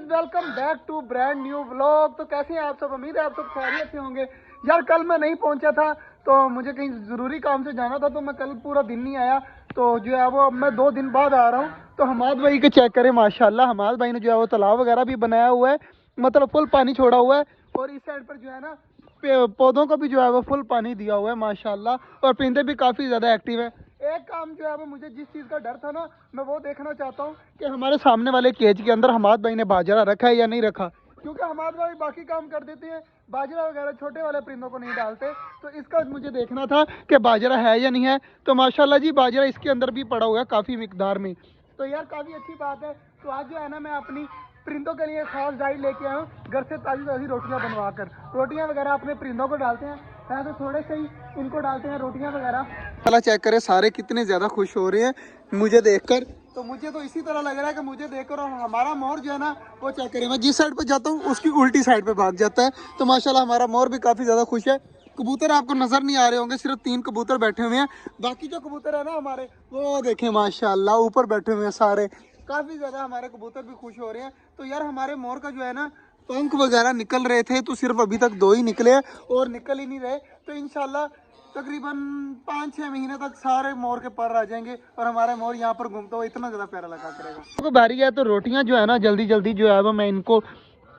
Welcome back to brand new vlog. तो कैसे हैं आप सब? उम्मीद है आप सब खैरियत से होंगे। यार कल मैं नहीं पहुंचा था तो मुझे कहीं ज़रूरी काम से जाना था, तो मैं कल पूरा दिन नहीं आया। तो जो है वो अब मैं 2 दिन बाद आ रहा हूँ। तो हमाद भाई के चेक करें, माशाल्लाह हमाद भाई ने जो है वो तालाब वगैरह भी बनाया हुआ है, मतलब फुल पानी छोड़ा हुआ है। और इस साइड पर जो है ना पौधों को भी जो है वो फुल पानी दिया हुआ है माशाल्लाह। और परिंदे भी काफ़ी ज़्यादा एक्टिव है। एक काम जो है वो मुझे जिस चीज़ का डर था ना, मैं वो देखना चाहता हूँ कि हमारे सामने वाले केज के अंदर हमाद भाई ने बाजरा रखा है या नहीं रखा। क्योंकि हमाद भाई बाकी काम कर देते हैं, बाजरा वगैरह छोटे वाले परिंदों को नहीं डालते। तो इसका मुझे देखना था कि बाजरा है या नहीं है। तो माशाल्लाह जी बाजरा इसके अंदर भी पड़ा हुआ है काफ़ी मिकदार में। तो यार काफ़ी अच्छी बात है। तो आज जो है ना मैं अपनी परिंदों के लिए खास डाइट लेके आया हूँ, घर से ताज़ी ताज़ी रोटियाँ बनवा कर। रोटियाँ वगैरह अपने परिंदों को डालते हैं, तो थोड़े से ही इनको डालते हैं रोटियाँ वगैरह। चला चेक करें सारे कितने ज़्यादा खुश हो रहे हैं मुझे देखकर। तो मुझे तो इसी तरह लग रहा है कि मुझे देखकर, और हमारा मोर जो है ना वो चेक करें, मैं जिस साइड पर जाता हूँ उसकी उल्टी साइड पर भाग जाता है। तो माशाल्लाह हमारा मोर भी काफ़ी ज़्यादा खुश है। कबूतर आपको नज़र नहीं आ रहे होंगे, सिर्फ 3 कबूतर बैठे हुए हैं। बाकी जो कबूतर है ना हमारे, वो देखें माशाल्लाह ऊपर बैठे हुए हैं सारे। काफ़ी ज़्यादा हमारे कबूतर भी खुश हो रहे हैं। तो यार हमारे मोर का जो है ना पंख वगैरह निकल रहे थे, तो सिर्फ अभी तक 2 ही निकले हैं और निकल ही नहीं रहे। तो इंशाल्लाह तकरीबन 5-6 महीने तक सारे मोर के पर आ जाएंगे और हमारा मोर यहाँ पर घूमता हुआ इतना ज़्यादा प्यारा लगा करेगा। तो बारी है, तो रोटियाँ जो है ना जल्दी जल्दी जो है वो मैं इनको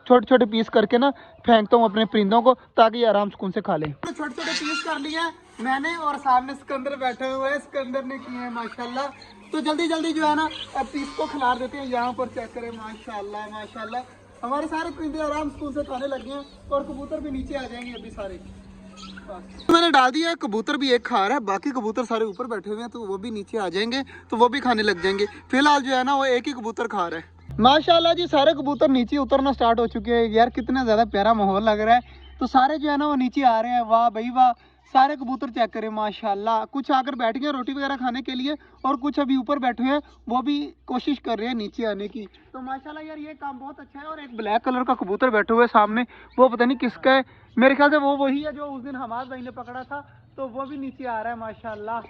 छोटे छोटे पीस करके ना फेंकता हूँ अपने परिंदों को, ताकि आराम सुकून से खा लें। छोटे छोटे पीस कर लिए मैंने, और सामने सिकंदर बैठे हुए हैं, सिकंदर ने किए हैं माशाल्लाह। तो जल्दी जल्दी जो है ना अब पीस को खिला देते हैं। यहाँ पर चेक करें माशाल्लाह माशाल्लाह हमारे सारे परिंदे आराम सुकून से खाने लगे हैं, और कबूतर भी नीचे आ जाएंगे अभी सारे। तो मैंने डाल दिया है, कबूतर भी एक खा रहा है, बाकी कबूतर सारे ऊपर बैठे हुए हैं, तो वो भी नीचे आ जाएंगे तो वो भी खाने लग जाएंगे। फिलहाल जो है ना वो एक ही कबूतर खा रहा है। माशाल्लाह जी सारे कबूतर नीचे उतरना स्टार्ट हो चुके हैं। यार कितना ज़्यादा प्यारा माहौल लग रहा है। तो सारे जो है ना वो नीचे आ रहे हैं। वाह भाई वाह, सारे कबूतर चेक करें माशाल्लाह। कुछ आकर बैठ गए रोटी वगैरह खाने के लिए, और कुछ अभी ऊपर बैठे हैं, वो भी कोशिश कर रहे हैं नीचे आने की। तो माशाल्लाह यार ये काम बहुत अच्छा है। और एक ब्लैक कलर का कबूतर बैठे हुए सामने, वो पता नहीं किसका है, मेरे ख्याल से वो वही है जो उस दिन हमाद भाई ने पकड़ा था। तो वो भी नीचे आ रहा है माशाल्लाह।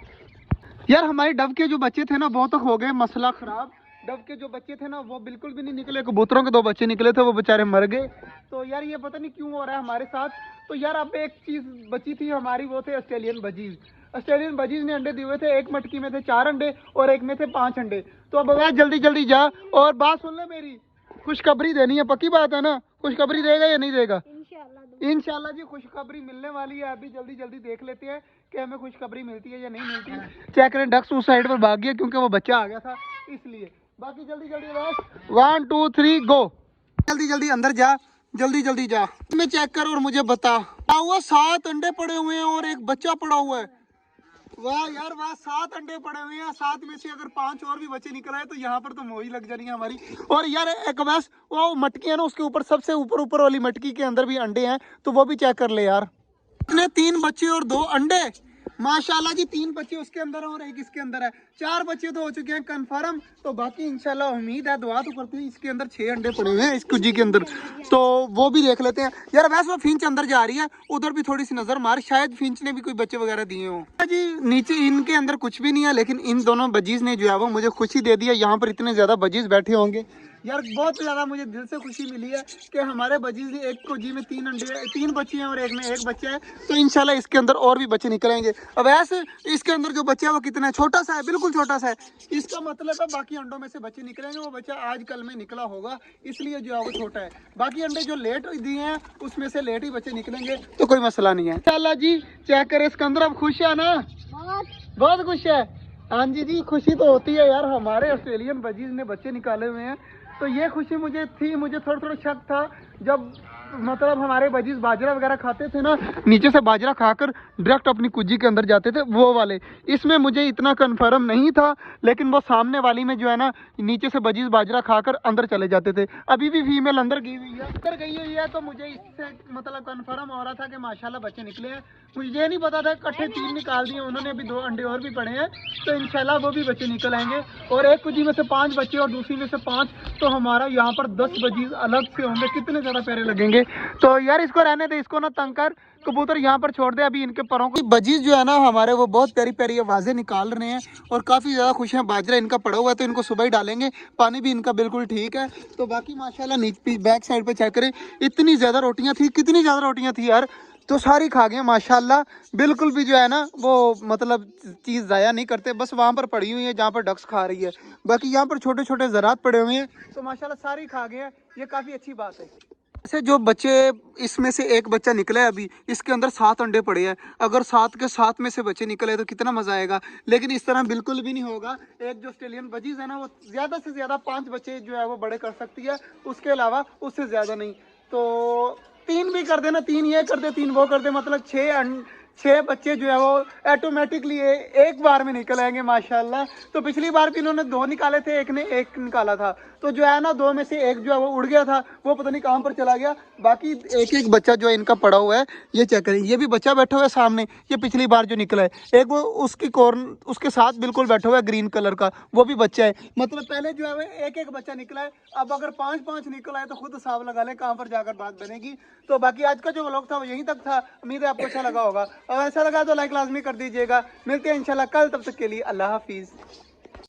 यार हमारे डब के जो बच्चे थे ना बहुत तक हो गए मसला खराब। डब के जो बच्चे थे ना वो बिल्कुल भी नहीं निकले, कबूतरों के 2 बच्चे निकले थे, वो बेचारे मर गए। तो यार ये पता नहीं क्यों हो रहा है हमारे साथ। तो यार अब एक चीज़ बची थी हमारी, वो थे ऑस्ट्रेलियन बजीज। ऑस्ट्रेलियन बजीज ने अंडे दिए हुए थे, एक मटकी में थे 4 अंडे और एक में थे 5 अंडे। तो अब वह जल्दी जल्दी जा और बात सुन ले मेरी, खुशखबरी देनी है, पक्की बात है ना? खुशखबरी देगा या नहीं देगा? इंशाल्लाह जी खुशखबरी मिलने वाली है। अभी जल्दी जल्दी देख लेते हैं कि हमें खुशखबरी मिलती है या नहीं मिलती है। चेक करें डक्स उस साइड पर भाग गया क्योंकि वो बच्चा आ गया था इसलिए। बाकी जल्दी जल्दी बस 1 2 3 गो। जल्दी जल्दी अंदर जा, जल्दी जल्दी जा। मैं चेक कर और मुझे बता। हुआ 7 अंडे पड़े हुए हैं और एक बच्चा पड़ा हुआ है। वाह यार वाह, 7 अंडे पड़े हुए हैं। 7 में से अगर 5 और भी बच्चे निकल आए तो यहाँ पर तो मोही लग जानी है हमारी। और यार एक बस वो मटकी है ना, उसके ऊपर सबसे ऊपर ऊपर वाली मटकी के अंदर भी अंडे हैं, तो वो भी चेक कर ले यार। इतने 3 बच्चे और 2 अंडे माशाल्लाह जी। 3 बच्चे उसके अंदर है और एक इसके अंदर है। 4 बच्चे तो हो चुके हैं कंफर्म। तो बाकी इंशाल्लाह उम्मीद है, दुआ तो करते हैं। इसके अंदर 6 अंडे पड़े हुए हैं इस कुजी के अंदर, तो वो भी देख लेते हैं। यार वैसे वो फिंच अंदर जा रही है, उधर भी थोड़ी सी नजर मार, शायद फिंच ने भी कोई बच्चे वगैरह दिए हो जी। नीचे इनके अंदर कुछ भी नहीं है, लेकिन इन दोनों बजीज ने जो है वो मुझे खुशी दे दिया। यहाँ पर इतने ज्यादा बजीज बैठे होंगे यार, बहुत ज़्यादा मुझे दिल से खुशी मिली है कि हमारे बजीज ने एक कोजी में 3 अंडे, 3 बच्चे हैं और एक में 1 बच्चा है। तो इंशाल्लाह इसके अंदर और भी बच्चे निकलेंगे। अब ऐसे इसके अंदर जो बच्चा है वो कितना है, छोटा सा है, बिल्कुल छोटा सा है। इसका मतलब है बाकी अंडों में से बच्चे निकलेंगे, वो बच्चा आज कल में निकला होगा इसलिए जो है वो छोटा है। बाकी अंडे जो लेट दिए हैं उसमें से लेट ही बच्चे निकलेंगे, तो कोई मसला नहीं है। इंशाल्लाह जी चेक करें इसके अंदर। अब खुश है ना? बहुत खुश है। हाँ जी खुशी तो होती है यार, हमारे ऑस्ट्रेलियन बजीज ने बच्चे निकाले हुए हैं। तो ये खुशी मुझे थी, मुझे थोड़ा थोड़ा शक था जब मतलब हमारे बजीज बाजरा वगैरह खाते थे ना, नीचे से बाजरा खाकर डायरेक्ट अपनी कुजी के अंदर जाते थे वो वाले। इसमें मुझे इतना कंफर्म नहीं था, लेकिन वो सामने वाली में जो है ना नीचे से बजीज बाजरा खाकर अंदर चले जाते थे। अभी भी फीमेल अंदर गई हुई है, तो मुझे इससे मतलब कंफर्म हो रहा था कि माशाल्लाह बच्चे निकले हैं। मुझे ये नहीं पता था, इकट्ठे 3 निकाल दिए उन्होंने, अभी 2 अंडे और भी पड़े हैं, तो इंशाल्लाह वो भी बच्चे निकल आएंगे। और एक कुजी में से 5 बच्चे और दूसरी में से 5, तो हमारा यहाँ पर 10 बजीज अलग से होंगे, कितने ज़्यादा प्यारे लगेंगे। ये। तो यार इसको रहने दे, इसको ना तंग कर, कबूतर यहाँ पर छोड़ दे अभी इनके परों को। बजीज जो है ना हमारे, वो बहुत प्यारी प्यारी आवाज़ें निकाल रहे हैं और काफ़ी ज़्यादा खुश हैं। बाजरा इनका पड़ा हुआ है तो इनको सुबह ही डालेंगे, पानी भी इनका बिल्कुल ठीक है। तो बाकी माशाल्लाह नीचे बैक साइड पे चेक करें, इतनी ज़्यादा रोटियाँ थी, कितनी ज़्यादा रोटियाँ थी यार, तो सारी खा गए माशाल्लाह। बिल्कुल भी जो है ना वो मतलब चीज़ ज़ाया नहीं करते, बस वहाँ पर पड़ी हुई है जहाँ पर डक्स खा रही है। बाकी यहाँ पर छोटे छोटे ज़रात पड़े हुए हैं, तो माशाल्लाह सारी खा गए हैं, ये काफ़ी अच्छी बात है। ऐसे जो बच्चे, इसमें से एक बच्चा निकला है अभी, इसके अंदर 7 अंडे पड़े हैं। अगर 7 के 7 में से बच्चे निकले तो कितना मजा आएगा, लेकिन इस तरह बिल्कुल भी नहीं होगा। एक जो ऑस्ट्रेलियन बजीज है ना, वो ज्यादा से ज्यादा 5 बच्चे जो है वो बड़े कर सकती है, उसके अलावा उससे ज्यादा नहीं। तो 3 भी कर देना, 3 ये कर दे 3 वो कर दे, मतलब 6 बच्चे जो है वो ऑटोमेटिकली एक बार में निकल आएंगे माशाल्लाह। तो पिछली बार भी इन्होंने 2 निकाले थे, एक ने 1 निकाला था, तो जो है ना 2 में से 1 जो है वो उड़ गया था, वो पता नहीं कहाँ पर चला गया। बाकी एक एक बच्चा जो है इनका पड़ा हुआ है, ये चेक करें, ये भी बच्चा बैठा हुआ है सामने, ये पिछली बार जो निकला है। एक वो उसकी कॉर्न उसके साथ बिल्कुल बैठा हुआ है ग्रीन कलर का, वो भी बच्चा है। मतलब पहले जो है वो एक एक बच्चा निकला है, अब अगर 5-5 निकला है तो खुद हिसाब लगा ले कहाँ पर जाकर बात बनेगी। तो बाकी आज का जो व्लॉग था वो यहीं तक था, उम्मीद है आपको अच्छा लगा होगा। अगर ऐसा लगा तो लाइक लाजमी कर दीजिएगा। मिलते हैं इंशाल्लाह कल, तब तक के लिए अल्लाह हाफिज़।